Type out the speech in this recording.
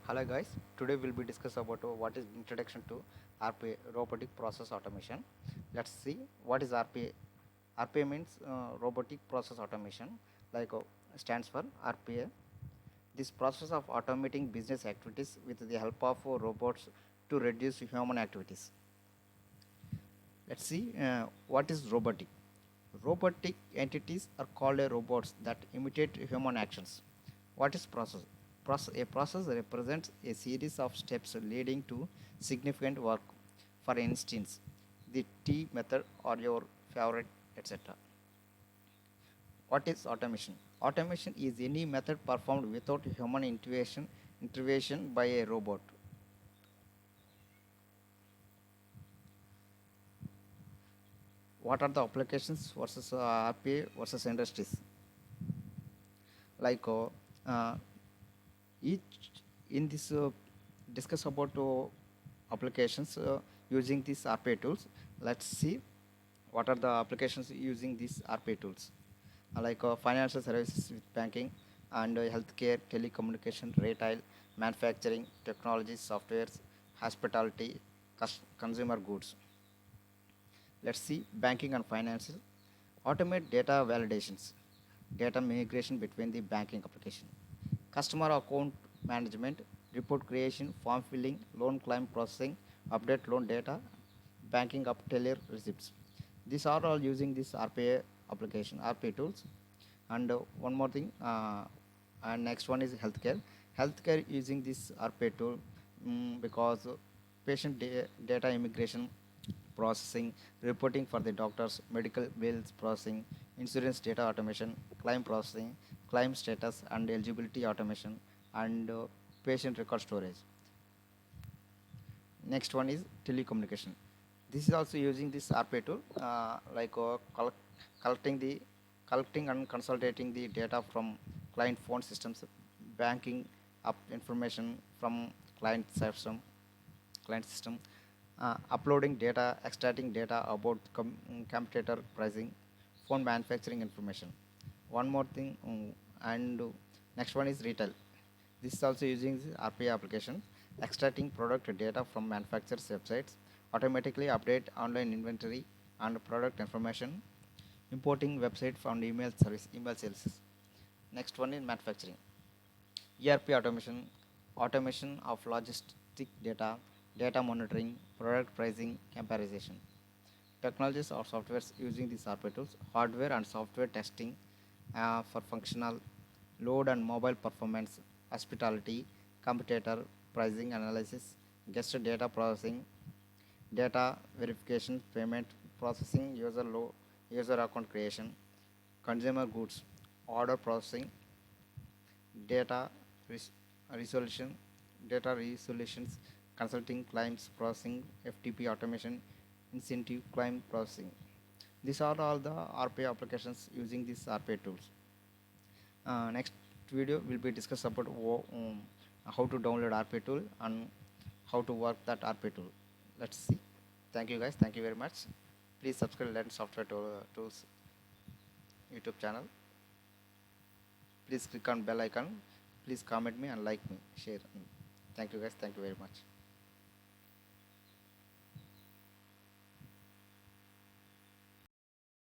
Hello guys, today we'll be discussing about what is introduction to RPA, robotic process automation. Let's see what is RPA. RPA means robotic process automation, like stands for RPA. This process of automating business activities with the help of robots to reduce human activities. Let's see what is robotic. Robotic entities are called robots that imitate human actions. What is process? A process represents a series of steps leading to significant work. For instance, the T method or your favorite, etc. What is automation? Automation is any method performed without human intervention by a robot. What are the applications versus RPA versus industries? Like uh, each in this discuss about applications using these RPA tools. Let's see what are the applications using these RPA tools. Like financial services with banking and healthcare, telecommunication, retail, manufacturing, technology, softwares, hospitality, consumer goods. Let's see banking and finances. Automate data validations, data migration between the banking application, customer account management, report creation, form filling, loan claim processing, update loan data, banking up teller receipts. These are all using this RPA application, RPA tools. And one more thing, and next one is healthcare. Healthcare using this RPA tool because patient data immigration processing, reporting for the doctors, medical bills processing, insurance data automation, claim processing, claim status and eligibility automation, and patient record storage. Next one is telecommunication. This is also using this RPA tool, like collecting the collecting and consolidating the data from client phone systems, banking up information from client system, uploading data, extracting data about competitor pricing, phone manufacturing information. One more thing, and next one is retail. This is also using the RPA application, extracting product data from manufacturers' websites, automatically update online inventory and product information, importing website from email services. Next one is manufacturing. ERP automation, automation of logistic data, data monitoring, product pricing, comparison. Technologies or softwares using these RPA tools, hardware and software testing for functional, load and mobile performance, hospitality, competitor pricing analysis, guest data processing, data verification, payment processing, user account creation, consumer goods, order processing, data res- resolution, data resolutions, consulting claims processing, FTP automation, incentive claim processing. These are all the RPA applications using these RPA tools. Next video will be discuss about how to download RPA tool and how to work that RPA tool. Let's see. Thank you guys. Thank you very much. Please subscribe Learn Software Tools YouTube channel. Please click on bell icon. Please comment me and like me, share. Thank you guys. Thank you very much.